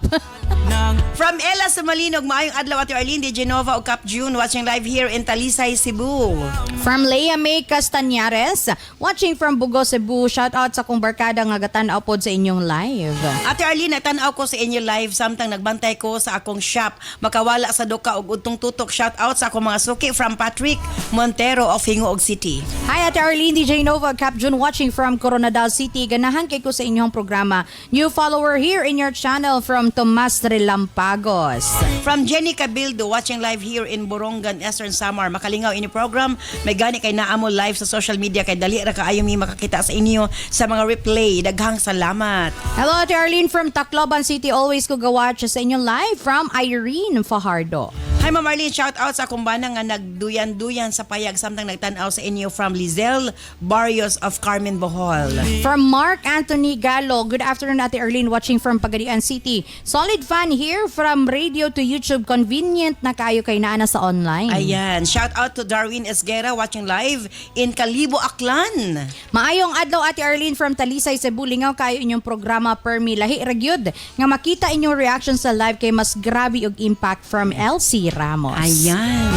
From Ella sa Malinog, maayong adlaw Ate Arlene de Genova o Cap June, watching live here in Talisay, Cebu. From Leia May Castañares, watching from Bugo, Cebu. Shout out sa kong barkada nga gatan-aw pod sa inyong live. Ate Arlene, natanaw ko sa inyo live samtang nagbantay ko sa akong shop. Makawala sa duka og udtong tutok. Shout out sa akong mga suki from Patrick Montero of Hingoog City. Hi Ate Arlene, DJ Nova, Cap June watching from Coronadal City. Ganahan kay ko sa inyong programa. New follower here in your channel from Tomas Relampagos. From Jenny Cabildo, watching live here in Borongan, Eastern Samar. Makalingaw ini program. May gani kay naamo live sa social media kay dali ra kaayo mi makakita sa inyo sa mga replay. Daghang salamat. Hello Ate Arlene from Tacloban City. Always ko gawatch sa inyong live from Irene Fajardo. Hi Ma'am Arlene, shout out sa akong bana nga nagduyan-duyan sa payag samtang nagtan-aw sa inyo from Lizelle Barrios of Carmen, Bohol. From Mark Anthony Galo, good afternoon Ate Arlene watching from Pagadian City. Solid fan here from radio to YouTube. Convenient na kayo kay naana sa online. Ayan, shout out to Darwin Esguera watching live in Kalibo, Aklan. Maayong adlaw Ate Arlene from Talisay, Cebu. Lingaw kayo inyong programa Permi Lahi Ragyod nga makita inyong reaction sa live kay mas grabe og impact from LC Ramos. Ayan.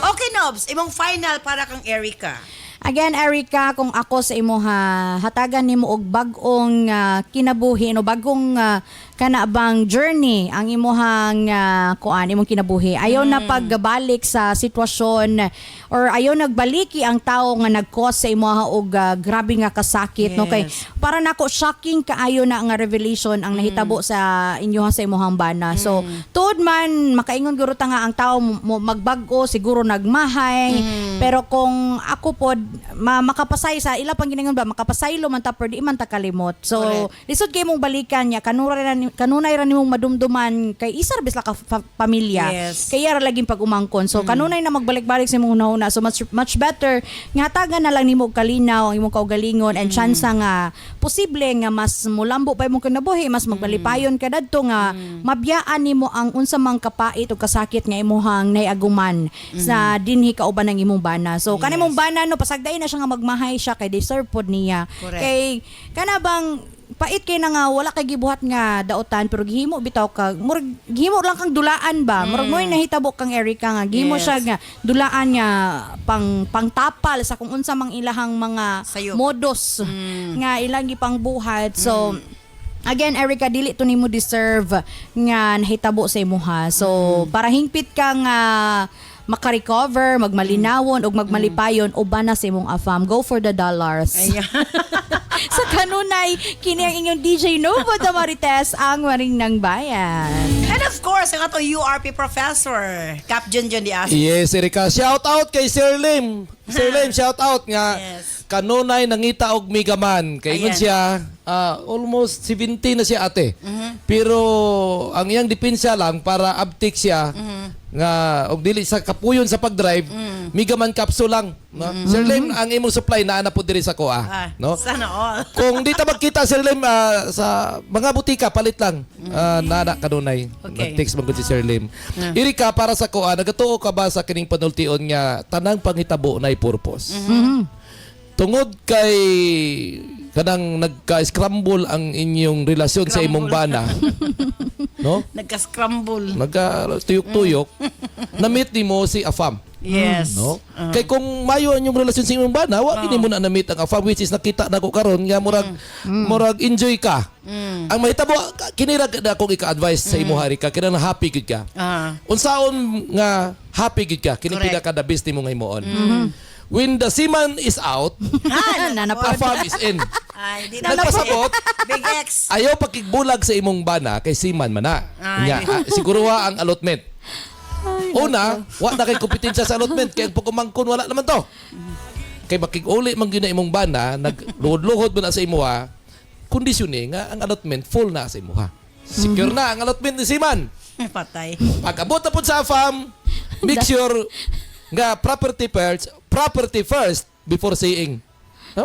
Okay, Nobs, imong final para kang Erica. Again, Erica, kung ako sa imo hatagan nimo og bag-ong kinabuhi no bagong kanabang journey ang imuhang imong kinabuhi. Ayaw na pagbalik sa sitwasyon or ayaw nagbaliki ang tao nga nag-cause sa imuha og grabe nga kasakit no kay para nako shocking kaayo na nga revelation ang nahitabo sa inyo sa imuhang bana. So tuod man makaingon guro ta nga ang tao magbag-o siguro nagmahay pero kung ako pod makapasay sa ila pang giningon ba makapasaylo man ta per di man ta kalimot. So lisod kay mong balikan nya kanunay ra nimong madumduman kay isar bis la ka pamilya. Kaya ra laging pag-umangkon. So kanunay na magbalik-balik sa imong una. So much better nga hatagan na lang nimo og kalinaw ang imong kaugalingon and chance nga posible nga mas mulambo pa imong kinabuhi, mas magbalipayon ka dadto nga mabiyaan nimo ang unsa mang kapait o kasakit nga imuhang naiaguman sa dinhi kauban ng imong bana. So kanimong bana no pasagday na siya nga magmahay siya kay deserve pod niya. Kay kanabang pait kay na nga wala kay gibuhat nga daotan pero gihimo bitaw ka murag gihimo lang kang dulaan ba murag moy nahitabo kang Erica nga gihimo siya nga dulaan nga pangtapal sa kung unsa mang ilahang mga sayop. modus nga ilang gipang buhat so Again, Erica, dili to nimo deserve nga nahitabo sa imuha. So, para hingpit ka nga makarecover, magmalinawon ug magmalipayon uban na sa imong afam, go for the dollars. Ayan. Sa kanunay, kini ang inyong DJ Novo Damarites, ang waring ng bayan. And of course, ang atong URP professor, Cap Junjun Diaz. Yes, Erika. Shout out kay Sir Lim. Sir Lim, shout out nga. Yes. Kanunay nangita og migaman. Kay Ayan. ngun siya, almost 70 na siya ate. Pero ang iyang depensa lang para uptick siya nga og dili sa kapuyon sa pagdrive, migaman capsule lang. No? Sir Lim, ang imong supply naa na po diri sa kuha. No? Sana all. Kung di ta magkita Sir Lim sa mga butika palit lang. Nana kanunay. Okay. Nag-text man gud si Sir Lim. Erika, para sa kuha, nagatuo ka ba sa kining panultion nga tanang pangitabo nay purpose? Tungod kay kanang nagka-scramble ang inyong relasyon sa imong bana. No? Nagka-scramble. Nagka-tuyok-tuyok. Na-meet ni mo si Afam. Yes. No? Kay kung mayo ang inyong relasyon sa imong bana, wa gini mo na na-meet ang Afam, which is nakita na ko karon nga murag enjoy ka. Ang mahitabo kinirag na akong ika-advise sa imo hari ka kinang happy gid ka. Unsaon nga happy gid ka kini Correct. pinaka the best nimo nga himuon. When the seaman is out, Afam is in. Ay, di Nagpasabot, Big X. ayaw pakigbulag sa imong bana kay seaman man na. Ay. Siguro ang allotment. Una, wa na kay kompetensya sa allotment kay pag kumangkon wala naman to. Kay makig-uli man gyud na imong bana, nagluhod-luhod man na sa imuha, kondisyon nga ang allotment full na sa imuha. Secure na ang allotment ni seaman. Patay. Pag-abot na po sa farm, make sure nga property first before saying. No?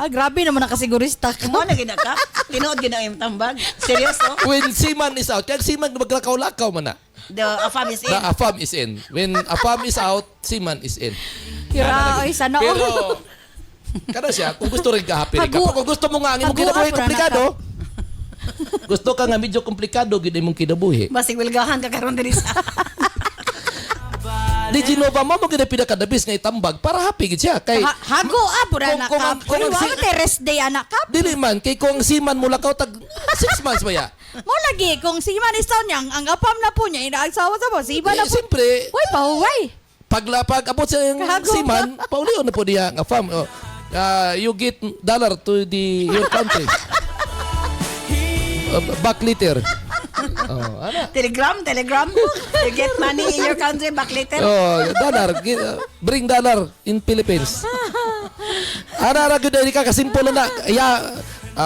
Grabe naman ang kasigurista ka. Mo na ginaka. Tinood gid ang imong tambag. Seryoso? When seaman is out, kaya seaman maglakaw-lakaw man na. The AFAM is in. The AFAM is in. When AFAM is out, seaman is in. Kira, ay, sana Pero, all. kada siya, kung gusto rin ka, happy rin ka. Hagu- Kung gusto mo nga, ang imong haguan kinabuhi po na komplikado, gusto ka nga medyo komplikado, gid imong kinabuhi. Basig wilgahan ka karon diri sa. Di Genova mo, maganda pinakadabis nga itambag para happy gid siya. Kay, Hago pura Kung- na kung- ka. kung- Uy, kung- wala te rest day anak ka. dili man, kay kung seaman mo lakaw tag 6 months ba ya? Mo lagi kung si Manistaw niyang ang apam na po niya inaagsawa sa po. Si iba na po. Siyempre, Uy, pahuway. pag abot sa yung Kahago seaman, pauliw na po niya ang AFAM. You get dollar to your country. Back later. Telegram. You get money in your country back later. Dollar. Bring dollar in Philippines. Ara gud Erika kasimple na.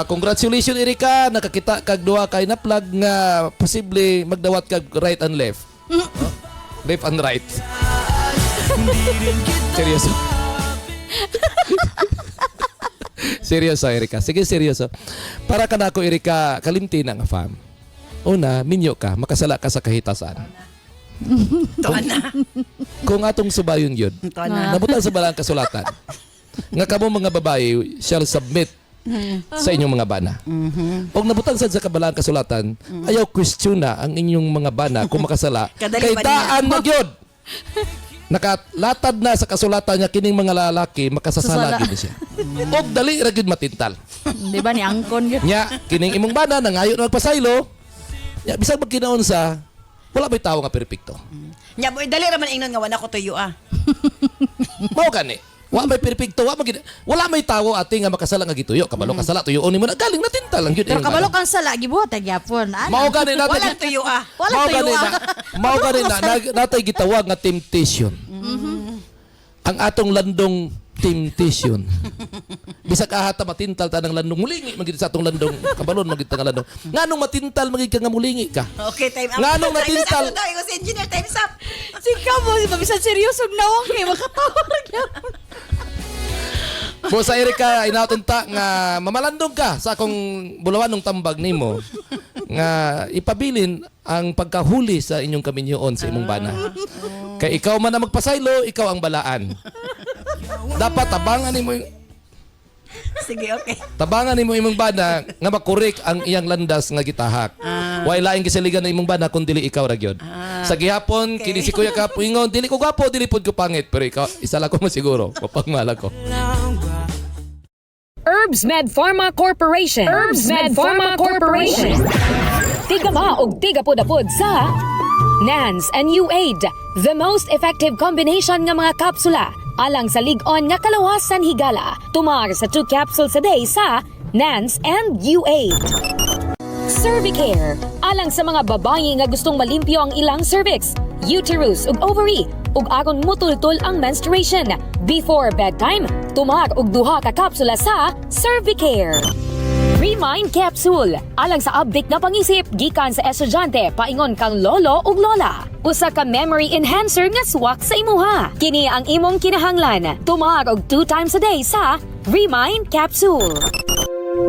Congratulations Erika, nakakita kag duha kay na plug nga posible magdawat kag right and left. Left and right. Seryoso. Seryoso Erika. Sige seryoso. Para ka na ako Erika, kalimti na nga fam. Una, minyo ka, makasala ka sa kahitasan. Tuan na. Kung atong subayon yun, Tuan na. nabutan sa balang kasulatan, nga kamo mga babae shall submit sa inyong mga bana. Pag nabutan sa kabalang kasulatan, ayaw question na ang inyong mga bana kung makasala. Kadali Kay pa niya. daan na yun. Nakalatad na sa kasulatan niya kining mga lalaki, makasasala Sasala. gid siya. Og dali ra gyud matintal. Di ba ni angkon yun? Nya, kining imong bana nangayo na magpasaylo. Nya, bisag magkinaon sa, wala may tao nga perpekto. Nya boy dali ra man ingnon nga wala ko tuyo ah. Mao gani. Wala may tawo ate nga makasala nga gituyo. Kabalo kasala tuyo ni mo na galing natintal lang gyud. Pero kabalo kang sala gibuhat gyapon. Mao gani natin. Wala tuyo ah. Wala Mao tuyo gani ah. na. Mao gani na natay gitawag nga temptation. Ang atong landong temptation. Bisag ahata matintal ta ng landong mulingi magid sa atong landong kabalon magid ta nga landong. Nganong matintal magid ka nga mulingi ka? Okay, time up. Nganong natintal? Tayo si engineer, time's up. Sika mo, mabisan seryoso nawang kay makatawag gyapon. Mo sa Erika inaton ta nga mamalandong ka sa akong bulawan ng tambag nimo nga ipabilin ang pagkahuli sa inyong kaminyoon sa imong bana. Kay ikaw man ang magpasaylo, ikaw ang balaan. Dapat tabangan nimo Sige, okay. tabangan nimo imong bana nga makorek ang iyang landas nga gitahak. Way laing gisaligan na imong bana kun dili ikaw ra gyud. Sa gihapon kini si Kuya Kapo ingon dili ko gwapo, dili pud ko pangit, pero ikaw isa lang ko masiguro, mapagmala ko. Herbs Med Pharma Corporation. Herbs Med Pharma Corporation. Tigama og tigapod-apod sa NANS and UAID, the most effective combination nga mga kapsula alang sa lig-on nga kalawasan higala. Tumar sa 2 capsules a day sa NANS and UAID. Cervicare, alang sa mga babae nga gustong malimpyo ang ilang cervix, uterus ug ovary, ug aron mutultol ang menstruation. Before bedtime, tumar og 2 ka kapsula sa Cervicare. Remind Capsule, alang sa update na pangisip gikan sa estudyante paingon kang lolo ug lola. Usa ka memory enhancer nga swak sa imuha. Kini ang imong kinahanglan. Tumar og 2 times a day sa Remind Capsule.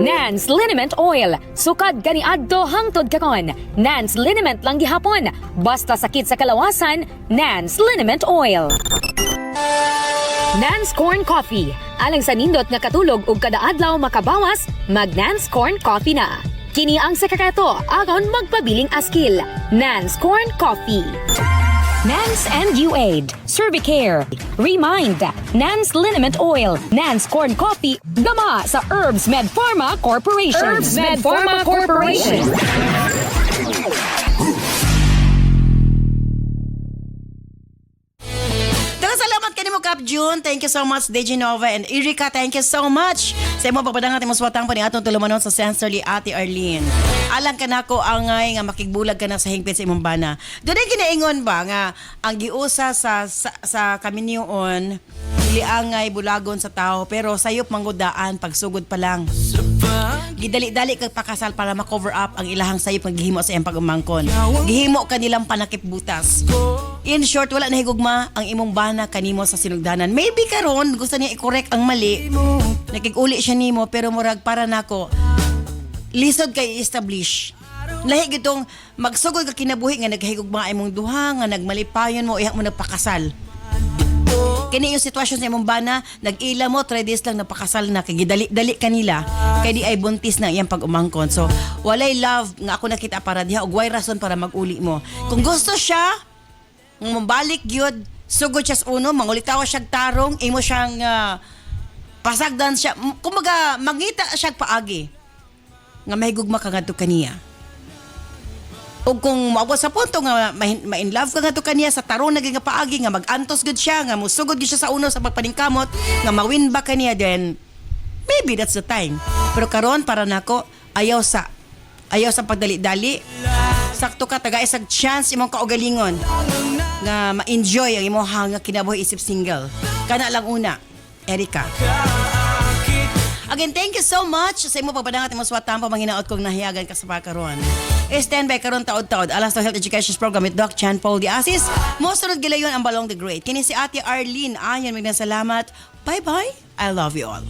Nance Liniment Oil, sukad kaniadto hangtod karon. Nance Liniment lang gihapon. Basta sakit sa kalawasan, Nance Liniment Oil. Nance Corn Coffee, alang sa nindot nga katulog ug kada adlaw makabawas, mag Nance Corn Coffee na. Kini ang sekreto aron magpabiling askil. Nance Corn Coffee. Nance and UAID, Cervicare, Remind, Nance Liniment Oil, Nance Corn Coffee, gama sa Herbs Med Pharma Corporation. Herbs Med Pharma Corporation. Salamat kanimo Cap June. Thank you so much DJ Nova and Erika. Thank you so much. Sa imo pagpadangat imong swatang pa ni atong tulumanon sa sensorly Ate Arlene. Alang ka nako angay nga makigbulag ka na sa hingpit sa imong bana. Dunay ginaingon ba nga ang giusa sa kaminyoon dili angay bulagon sa tao pero sayop manggudaan pagsugod pa lang. Gidali-dali kag pakasal para ma-cover up ang ilahang sayop nga gihimo sa iyang pag-umangkon. Gihimo kanilang panakip butas. In short, wala na higugma ang imong bana kanimo sa sinugdanan. Maybe karon gusto niya i-correct ang mali. Nakig-uli siya nimo pero murag para nako lisod kay i-establish. Lahi gitong magsugod ka kinabuhi nga naghigugma imong duha nga nagmalipayon mo iha mo nagpakasal. Kini yung sitwasyon sa imong bana, nag-ila mo 3 days lang napakasal na kay dali kanila kay di ay buntis na iyang pag-umangkon. So, walay love nga ako nakita para diha ug way rason para mag-uli mo. Kung gusto siya ng mabalik gyud, sugod siya sa uno, mangulitaw siya tarong, imo siyang pasagdan siya. Kumaga, mangita siya paagi nga mahigugma ka ngadto kaniya. O kung maabot sa punto nga ma-in love ka ngadto kaniya sa tarong naging nga paagi nga mag-antos gud siya, nga musugod gud siya sa uno sa pagpaningkamot, nga mawin ba kaniya, then maybe that's the time. Pero karon para nako ayaw sa pagdali-dali. Sakto ka taga isag chance imong kaugalingon nga ma-enjoy ang imong nga kinabuhi isip single. Kana lang una, Erika. Again, thank you so much sa imong pagpadangat imong swatang pamanginaot kong nahiyagan ka sa pagkaron. Stand by karon taod-taod alas sa Health Education Program with Doc Chan Paul Diasis. Mosunod gilayon ang Balong the Great. Kini si Ate Arlene ayon salamat. Bye-bye. I love you all.